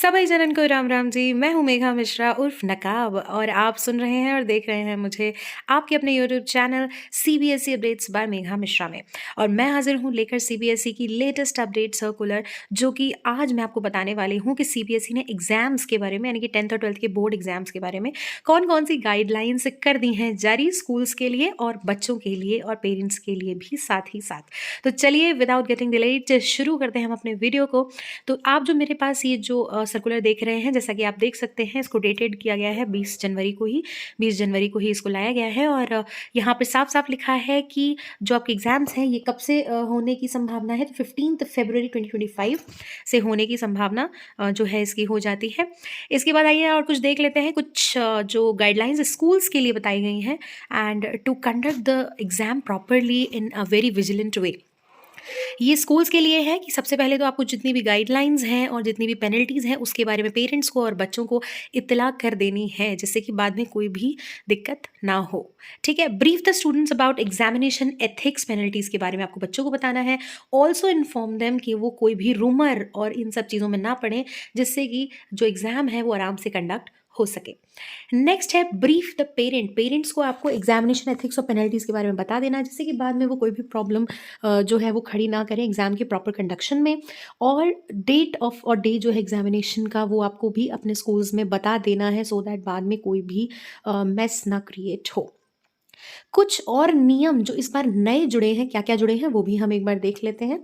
सभी जनन को राम राम जी। मैं हूँ मेघा मिश्रा उर्फ नकाब और आप सुन रहे हैं और देख रहे हैं मुझे आपके अपने YouTube channel CBSE updates by Megha Mishra में। और मैं हाजिर हूँ लेकर सीबीएसई की लेटेस्ट अपडेट सर्कुलर, जो कि आज मैं आपको बताने वाली हूँ कि सीबीएसई ने एग्जाम्स के बारे में, यानी कि 10th और 12th के बोर्ड एग्जाम्स के बारे में कौन कौन सी गाइडलाइंस कर दी हैं जारी स्कूल्स के लिए और बच्चों के लिए और पेरेंट्स के लिए भी साथ ही साथ। तो चलिए विदाउट गेटिंग डिलेड शुरू करते हैं हम अपने वीडियो को। तो आप जो मेरे पास ये जो सर्कुलर देख रहे हैं, जैसा कि आप देख सकते हैं, इसको डेटेड किया गया है 20 जनवरी को ही इसको लाया गया है। और यहाँ पे साफ साफ लिखा है कि जो आपके एग्जाम्स हैं ये कब से होने की संभावना है। तो 15 फरवरी 2025 से होने की संभावना जो है इसकी हो जाती है। इसके बाद आइए और कुछ देख लेते हैं, कुछ जो गाइडलाइंस स्कूल्स के लिए बताई गई हैं। And to conduct the exam properly in a very vigilant way, ये स्कूल्स के लिए है कि सबसे पहले तो आपको जितनी भी गाइडलाइंस हैं और जितनी भी पेनल्टीज़ हैं उसके बारे में पेरेंट्स को और बच्चों को इत्तला कर देनी है, जिससे कि बाद में कोई भी दिक्कत ना हो। ठीक है। Brief the students about examination ethics penalties के बारे में आपको बच्चों को बताना है। ऑल्सो इन्फॉर्म देम कि वो कोई भी रूमर और इन सब चीज़ों में ना पड़ें, जिससे कि जो एग्ज़ाम है वो आराम से कंडक्ट हो सके। नेक्स्ट है ब्रीफ द पेरेंट्स को आपको एग्जामिनेशन एथिक्स और पेनल्टीज़ के बारे में बता देना, जिससे कि बाद में वो कोई भी प्रॉब्लम जो है वो खड़ी ना करें एग्ज़ाम के प्रॉपर कंडक्शन में। और डेट ऑफ और डे जो है एग्जामिनेशन का वो आपको भी अपने स्कूल्स में बता देना है, सो दैट बाद में कोई भी मेस ना क्रिएट हो। कुछ और नियम जो इस बार नए जुड़े हैं, क्या क्या जुड़े हैं वो भी हम एक बार देख लेते हैं।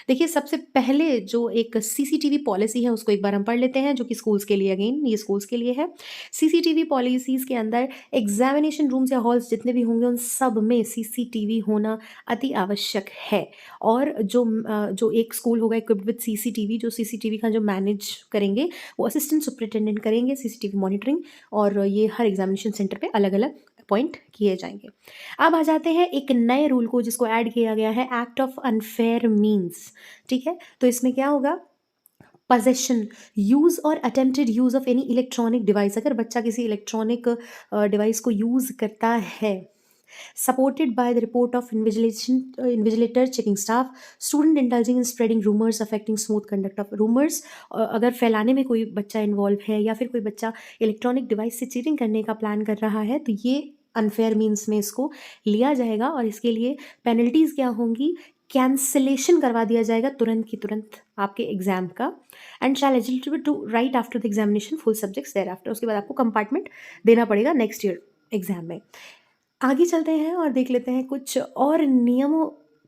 देखिए, सबसे पहले जो एक सीसीटीवी पॉलिसी है उसको एक बार हम पढ़ लेते हैं, जो कि स्कूल्स के लिए, अगेन ये स्कूल्स के लिए है। सीसीटीवी पॉलिसीज़ के अंदर एग्जामिनेशन रूम्स या हॉल्स जितने भी होंगे उन सब में सीसीटीवी होना अति आवश्यक है। और जो एक स्कूल होगा इक्विप्ड विद सीसीटीवी, जो सीसीटीवी का जो मैनेज करेंगे वो असिस्टेंट सुपरिटेंडेंट करेंगे सीसीटीवी मॉनिटरिंग। और ये हर एग्जामिनेशन सेंटर पे अलग अलग अपॉइंट किए जाएंगे। अब आ जाते हैं एक नए रूल को जिसको ऐड किया गया है, एक्ट ऑफ अनफेयर मीन्स। ठीक है। तो इसमें क्या होगा, possession, यूज़ और attempted use of any electronic device, अगर बच्चा किसी इलेक्ट्रॉनिक डिवाइस को यूज़ करता है, supported by the report of invigilator checking staff, student indulging in spreading rumours affecting smooth conduct of rumours, अगर फैलाने में कोई बच्चा इन्वॉल्व है या फिर कोई बच्चा इलेक्ट्रॉनिक डिवाइस से चीटिंग करने का प्लान कर रहा है, तो ये अनफेयर मीन्स में इसको लिया जाएगा। और इसके लिए पेनल्टीज़ क्या होंगी, कैंसिलेशन करवा दिया जाएगा तुरंत की तुरंत आपके एग्जाम का। And shall eligible to write after the examination full subjects thereafter, उसके बाद आपको कंपार्टमेंट देना पड़ेगा नेक्स्ट ईयर एग्जाम में। आगे चलते हैं और देख लेते हैं कुछ और नियमों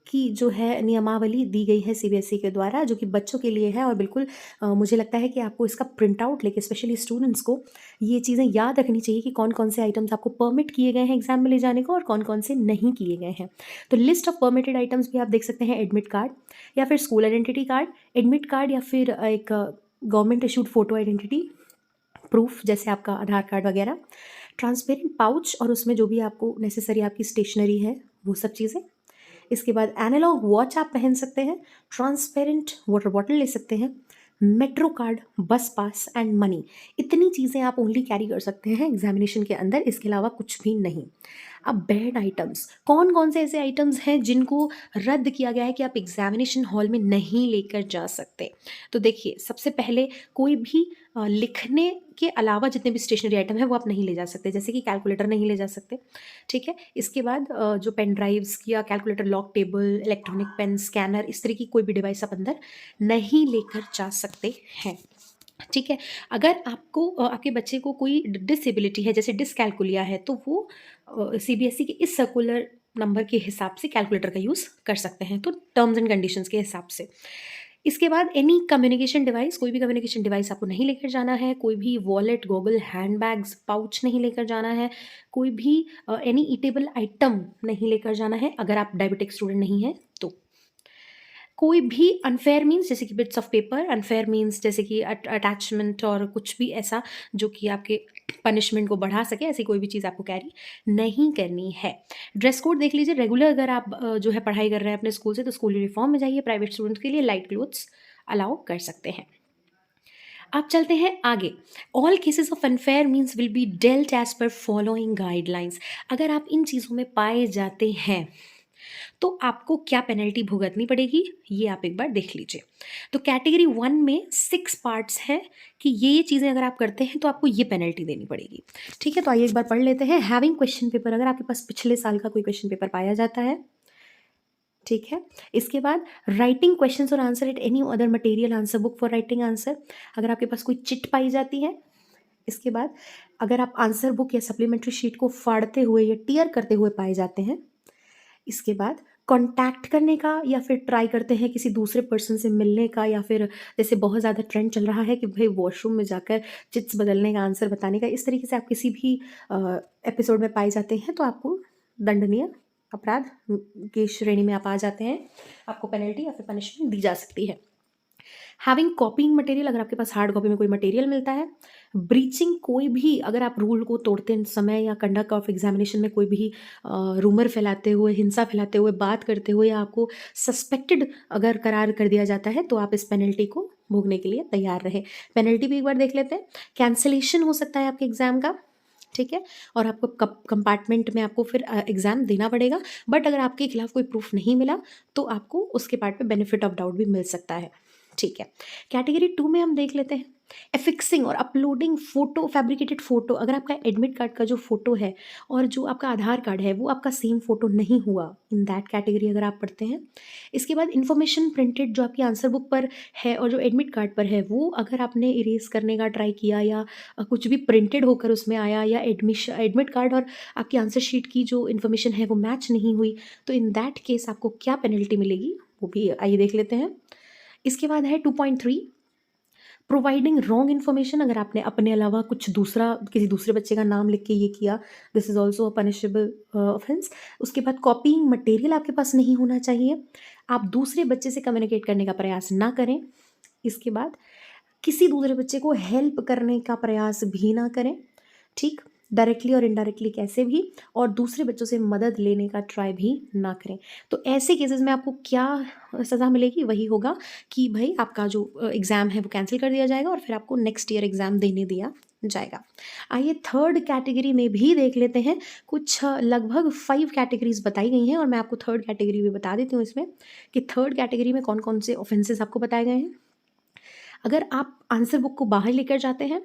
की जो है नियमावली दी गई है सीबीएसई के द्वारा, जो कि बच्चों के लिए है। और बिल्कुल मुझे लगता है कि आपको इसका प्रिंट आउट लेके स्पेशली स्टूडेंट्स को ये चीज़ें याद रखनी चाहिए कि कौन कौन से आइटम्स आपको परमिट किए गए हैं एग्जाम में ले जाने को और कौन कौन से नहीं किए गए हैं। तो लिस्ट ऑफ परमिटेड आइटम्स भी आप देख सकते हैं, एडमिट कार्ड या फिर school identity card, admit card या फिर एक government issued photo identity proof जैसे आपका आधार कार्ड वगैरह, ट्रांसपेरेंट पाउच और उसमें जो भी आपको नेसेसरी आपकी स्टेशनरी है वो सब चीज़ें। इसके बाद एनालॉग वॉच आप पहन सकते हैं, ट्रांसपेरेंट वाटर बॉटल ले सकते हैं, मेट्रो कार्ड, बस पास एंड मनी। इतनी चीज़ें आप ओनली कैरी कर सकते हैं एग्जामिनेशन के अंदर, इसके अलावा कुछ भी नहीं। अब बैड आइटम्स, कौन कौन से ऐसे आइटम्स हैं जिनको रद्द किया गया है कि आप एग्जामिनेशन हॉल में नहीं लेकर जा सकते। तो देखिए, सबसे पहले कोई भी लिखने के अलावा जितने भी स्टेशनरी आइटम है वो आप नहीं ले जा सकते, जैसे कि कैलकुलेटर नहीं ले जा सकते। ठीक है। इसके बाद जो पेन ड्राइव्स या calculator, log table, electronic pen, scanner, इस तरह की कोई भी डिवाइस आप अंदर नहीं लेकर जा सकते हैं। ठीक है। अगर आपको आपके बच्चे को कोई डिसेबिलिटी है, जैसे डिसकैलकुलिया है, तो वो सीबीएसई के इस सर्कुलर नंबर के हिसाब से कैलकुलेटर का यूज़ कर सकते हैं, तो टर्म्स एंड कंडीशंस के हिसाब से। इसके बाद एनी कम्युनिकेशन डिवाइस, कोई भी कम्युनिकेशन डिवाइस आपको नहीं लेकर जाना है, कोई भी wallet, goggle, hand bags, pouch नहीं लेकर जाना है, कोई भी एनी ईटेबल आइटम नहीं लेकर जाना है अगर आप डायबिटिक स्टूडेंट नहीं हैं तो। कोई भी अनफेयर मीन्स जैसे कि bits of paper, unfair means जैसे कि अटैचमेंट और कुछ भी ऐसा जो कि आपके पनिशमेंट को बढ़ा सके, ऐसी कोई भी चीज़ आपको कैरी नहीं करनी है। ड्रेस कोड देख लीजिए, रेगुलर अगर आप जो है पढ़ाई कर रहे हैं अपने स्कूल से तो स्कूल यूनिफॉर्म में जाइए। प्राइवेट स्टूडेंट्स के लिए लाइट क्लोथ्स अलाउ कर सकते हैं। अब चलते हैं आगे। All cases of unfair means will be dealt as per following guidelines. अगर आप इन चीज़ों में पाए जाते हैं तो आपको क्या पेनल्टी भुगतनी पड़ेगी ये आप एक बार देख लीजिए। तो कैटेगरी 1 में 6 पार्ट्स हैं कि ये चीज़ें अगर आप करते हैं तो आपको ये पेनल्टी देनी पड़ेगी। ठीक है, तो आइए एक बार पढ़ लेते हैं। हैविंग क्वेश्चन पेपर, अगर आपके पास पिछले साल का कोई क्वेश्चन पेपर पाया जाता है, ठीक है। इसके बाद राइटिंग क्वेश्चंस और answer at any other material answer book for writing answer, अगर आपके पास कोई चिट पाई जाती है। इसके बाद अगर आप आंसर बुक या सप्लीमेंट्री शीट को फाड़ते हुए या टीयर करते हुए पाए जाते हैं। इसके बाद कॉन्टैक्ट करने का या फिर ट्राई करते हैं किसी दूसरे पर्सन से मिलने का, या फिर जैसे बहुत ज़्यादा ट्रेंड चल रहा है कि भाई वॉशरूम में जाकर चिट्स बदलने का, आंसर बताने का, इस तरीके से आप किसी भी एपिसोड में पाए जाते हैं तो आपको दंडनीय अपराध की श्रेणी में आप आ जाते हैं, आपको पेनल्टी या फिर पनिशमेंट दी जा सकती है। हैविंग कॉपिंग मटेरियल, अगर आपके पास हार्ड कॉपी में कोई मटेरियल मिलता है। ब्रीचिंग, कोई भी अगर आप रूल को तोड़ते समय या कंडक्ट ऑफ एग्जामिनेशन में कोई भी रूमर फैलाते हुए, हिंसा फैलाते हुए, बात करते हुए, या आपको सस्पेक्टेड अगर करार कर दिया जाता है तो आप इस पेनल्टी को भोगने के लिए तैयार रहे। पेनल्टी भी एक बार देख लेते हैं। कैंसिलेशन हो सकता है आपके एग्जाम का, ठीक है, और आपको कंपार्टमेंट में आपको फिर एग्ज़ाम देना पड़ेगा। बट अगर आपके खिलाफ कोई प्रूफ नहीं मिला तो आपको उसके पार्ट पे बेनिफिट ऑफ डाउट भी मिल सकता है, ठीक है। कैटेगरी 2 में हम देख लेते हैं एफिक्सिंग और अपलोडिंग फोटो, फैब्रिकेटेड फोटो, अगर आपका एडमिट कार्ड का जो फोटो है और जो आपका आधार कार्ड है वो आपका सेम फोटो नहीं हुआ, इन दैट कैटेगरी अगर आप पढ़ते हैं। इसके बाद इन्फॉर्मेशन प्रिंटेड जो आपकी आंसर बुक पर है और जो एडमिट कार्ड पर है, वो अगर आपने इरेज करने का ट्राई किया या कुछ भी प्रिंटेड होकर उसमें आया, या एडमिट कार्ड और आपकी आंसर शीट की जो इन्फॉर्मेशन है वो मैच नहीं हुई, तो इन दैट केस आपको क्या पेनल्टी मिलेगी वो भी आइए देख लेते हैं। इसके बाद है 2.3 प्रोवाइडिंग रॉन्ग इन्फॉर्मेशन, अगर आपने अपने अलावा कुछ दूसरा, किसी दूसरे बच्चे का नाम लिख के ये किया, this is also a punishable offence. उसके बाद कॉपीइंग मटेरियल आपके पास नहीं होना चाहिए, आप दूसरे बच्चे से कम्युनिकेट करने का प्रयास ना करें। इसके बाद किसी दूसरे बच्चे को हेल्प करने का प्रयास भी ना करें, ठीक, डायरेक्टली और इनडायरेक्टली कैसे भी, और दूसरे बच्चों से मदद लेने का ट्राई भी ना करें। तो ऐसे केसेस में आपको क्या सज़ा मिलेगी, वही होगा कि भाई आपका जो एग्ज़ाम है वो कैंसिल कर दिया जाएगा और फिर आपको नेक्स्ट ईयर एग्ज़ाम देने दिया जाएगा। आइए थर्ड कैटेगरी में भी देख लेते हैं। कुछ लगभग 5 कैटेगरीज बताई गई हैं और मैं आपको थर्ड कैटेगरी भी बता देती हूँ इसमें कि थर्ड कैटेगरी में कौन कौन से ऑफेंसेस आपको बताए गए हैं। अगर आप आंसर बुक को बाहर लेकर जाते हैं,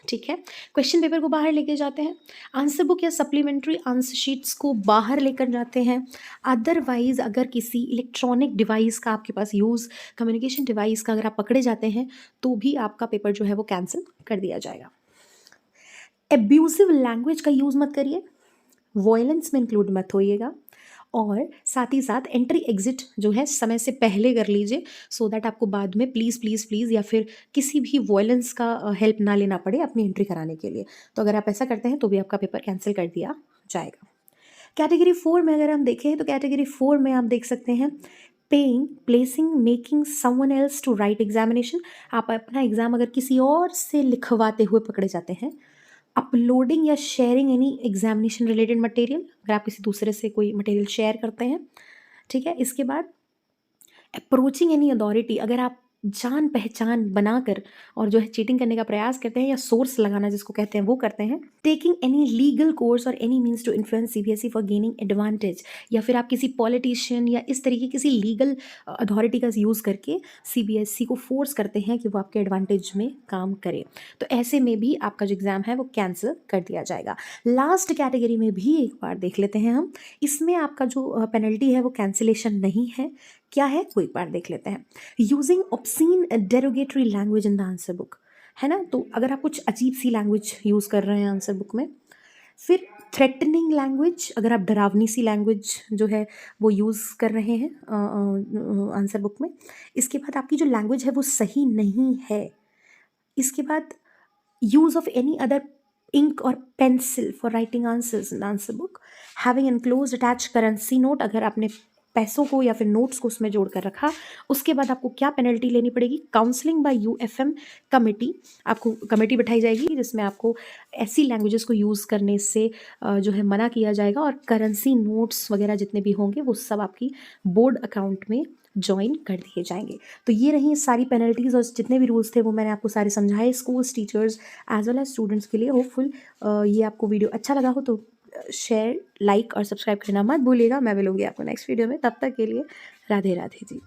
ठीक है, क्वेश्चन पेपर को बाहर लेके जाते हैं, आंसर बुक या सप्लीमेंट्री आंसर शीट्स को बाहर लेकर जाते हैं, अदरवाइज अगर किसी इलेक्ट्रॉनिक डिवाइस का आपके पास यूज़, कम्युनिकेशन डिवाइस का अगर आप पकड़े जाते हैं तो भी आपका पेपर जो है वो कैंसिल कर दिया जाएगा। एब्यूजिव लैंग्वेज का यूज़ मत करिए, वॉयलेंस में इंक्लूड मत होइएगा, और साथ ही साथ एंट्री एग्जिट जो है समय से पहले कर लीजिए, सो दैट आपको बाद में प्लीज़ प्लीज़ प्लीज़ या फिर किसी भी वॉयलेंस का हेल्प ना लेना पड़े अपनी एंट्री कराने के लिए। तो अगर आप ऐसा करते हैं तो भी आपका पेपर कैंसिल कर दिया जाएगा। कैटेगरी 4 में अगर हम देखें तो कैटेगरी 4 में आप देख सकते हैं paying, placing, making someone else to write examination, आप अपना एग्ज़ाम अगर किसी और से लिखवाते हुए पकड़े जाते हैं। अपलोडिंग या sharing any examination related material, अगर आप किसी दूसरे से कोई मटेरियल शेयर करते हैं, ठीक है। इसके बाद अप्रोचिंग एनी अथॉरिटी, अगर आप जान पहचान बनाकर और जो है चीटिंग करने का प्रयास करते हैं या सोर्स लगाना जिसको कहते हैं वो करते हैं। टेकिंग एनी लीगल कोर्स और any means to influence CBSE for gaining advantage, या फिर आप किसी पॉलिटिशियन या इस तरीके किसी लीगल अथॉरिटी का यूज़ करके सीबीएसई को फोर्स करते हैं कि वो आपके एडवांटेज में काम करे, तो ऐसे में भी आपका जो एग्ज़ाम है वो कैंसिल कर दिया जाएगा। लास्ट कैटेगरी में भी एक बार देख लेते हैं हम, इसमें आपका जो पेनल्टी है वो कैंसिलेशन नहीं है, क्या है वो एक बार देख लेते हैं। Using obscene derogatory language in the answer book, है ना, तो अगर आप कुछ अजीब सी लैंग्वेज यूज़ कर रहे हैं आंसर बुक में। फिर थ्रेटनिंग लैंग्वेज, अगर आप डरावनी सी लैंग्वेज जो है वो यूज़ कर रहे हैं आंसर बुक में। इसके बाद आपकी जो लैंग्वेज है वो सही नहीं है। इसके बाद use of any other ink और pencil for writing answers in answer book. Having enclose attach currency note, अगर आपने पैसों को या फिर नोट्स को उसमें जोड़ कर रखा, उसके बाद आपको क्या पेनल्टी लेनी पड़ेगी। काउंसलिंग बाय यूएफएम कमेटी, आपको कमेटी बैठाई जाएगी जिसमें आपको ऐसी लैंग्वेजेस को यूज़ करने से जो है मना किया जाएगा, और करेंसी नोट्स वगैरह जितने भी होंगे वो सब आपकी बोर्ड अकाउंट में ज्वाइन कर दिए जाएंगे। तो ये रही सारी पेनल्टीज़ और जितने भी रूल्स थे वो मैंने आपको सारे समझाए schools, teachers as well as students के लिए। होपफुल ये आपको वीडियो अच्छा लगा हो तो शेयर, लाइक और सब्सक्राइब करना मत भूलिएगा। मैं मिलूँगी आपको नेक्स्ट वीडियो में, तब तक के लिए राधे राधे जी।